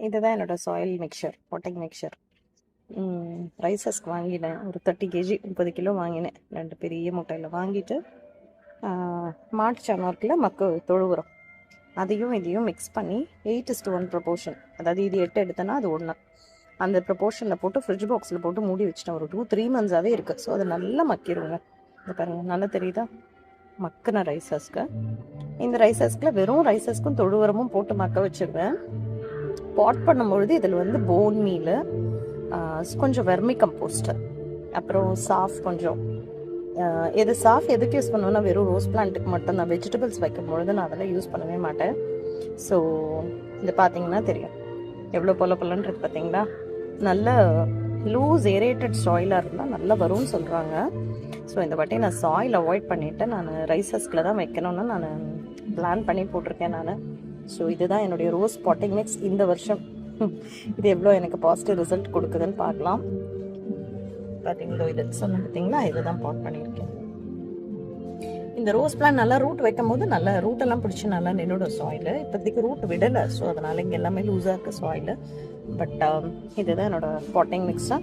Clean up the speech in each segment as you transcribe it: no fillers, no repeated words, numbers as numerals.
இதுதான் என்னோட soil mixer, பொட்டிங் mixer. ரைசஸ்க்கு வாங்கினேன் ஒரு 30 கேஜி, 30 கிலோ வாங்கினேன். 2 பெரிய முட்டையில் வாங்கிட்டு மாட்டு சாணம் இருக்குல்ல, தொழு உரம், அதையும் இதையும் மிக்ஸ் பண்ணி 8:1 ப்ரொபோர்ஷன், அதாவது இது 8 எடுத்தேன்னா அது 1, அந்த ப்ரொபோர்ஷனில் போட்டு ஃப்ரிட்ஜ் பாக்ஸில் போட்டு மூடி வச்சுட்டேன். ஒரு 2-3 மந்த்ஸாகவே இருக்குது. ஸோ அதை நல்லா மக்கிடுங்க. இந்த பாருங்கள், நல்லா தெரியுதா மக்கின ரைசஸ்க்கு. இந்த ரைசஸ்க்கில் வெறும் ரைசஸ்க்கும் தொழு உரமும் போட்டு மக்க வச்சுருவேன். பாட் பண்ணும்பொழுது இதில் வந்து போன் மீல், கொஞ்சம் வெர்மி கம்போஸ்ட், அப்புறம் சாஃப் கொஞ்சம். எது சாஃப் எதுக்கு யூஸ் பண்ணுவேன்னா, வெறும் ரோஸ் பிளான்ட்டுக்கு மட்டும் தான். வெஜிடபிள்ஸ் வைக்கும் பொழுது நான் அதெல்லாம் யூஸ் பண்ணவே மாட்டேன். ஸோ இது பார்த்தீங்கன்னா தெரியும் எவ்வளோ பொலன்னு பார்த்தீங்களா. நல்ல லூஸ் ஏரேட்டட் சாயிலாக இருந்தால் நல்லா வரும்னு சொல்கிறாங்க. ஸோ இந்த வாட்டி நான் சாயில் அவாய்ட் பண்ணிவிட்டு நான் ரைசஸ்கில் தான் வைக்கணும்னு நான் பிளான் பண்ணி போட்டிருக்கேன் நான். ஸோ இதுதான் என்னுடைய ரோஸ் பாட்டிங் மிக்ஸ் இந்த வருஷம். இது எவ்வளோ எனக்கு பாசிட்டிவ் ரிசல்ட் கொடுக்குதுன்னு பார்க்கலாம். பார்த்தீங்களோ, இது சொன்ன பார்த்தீங்களா, இதுதான் பாட் பண்ணியிருக்கேன். இந்த ரோஸ் பிளான் நல்லா ரூட் வைக்கும் போது நல்லா ரூட்டெல்லாம் பிடிச்சி நல்லா நின்றுடும் சாயில். இப்போதைக்கு ரூட் விடலை, ஸோ அதனால் இங்கே எல்லாமே லூஸாக இருக்குது சாயில். பட் இதுதான் என்னோட பாட்டிங் மிக்ஸாக.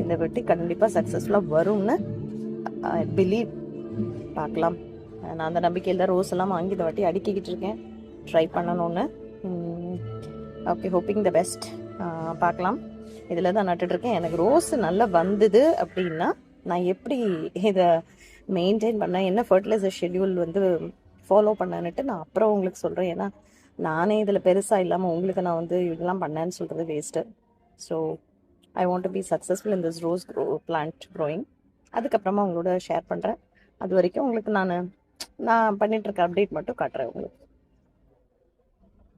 இந்த வெட்டி கண்டிப்பாக சக்ஸஸ்ஃபுல்லாக வரும்னு ஐ பிலீவ். பார்க்கலாம். நான் அந்த நம்பிக்கையில் தான் ரோஸ் எல்லாம் வாங்கி இந்த வாட்டி அடுக்கிக்கிட்டு இருக்கேன், ட்ரை பண்ணணும்னு. Okay, hoping the best. பார்க்கலாம். இதில் தான் நட்டுட்ருக்கேன். எனக்கு ரோஸ் நல்லா வந்தது அப்படின்னா நான் எப்படி இதை மெயின்டைன் பண்ணேன், என்ன ஃபர்டிலைசர் ஷெட்யூல் வந்து ஃபாலோ பண்ணேன்னுட்டு நான் அப்புறம் உங்களுக்கு சொல்கிறேன். ஏன்னா நானே இதில் பெருசாக இல்லாமல் உங்களுக்கு நான் வந்து இதெல்லாம் பண்ணேன்னு சொல்கிறது waste. So I want to be successful in this rose plant growing. அதுக்கப்புறமா உங்களோட ஷேர் பண்ணுறேன். அது வரைக்கும் உங்களுக்கு நான் பண்ணிகிட்ருக்க அப்டேட் மட்டும் காட்டுறேன் உங்களுக்கு.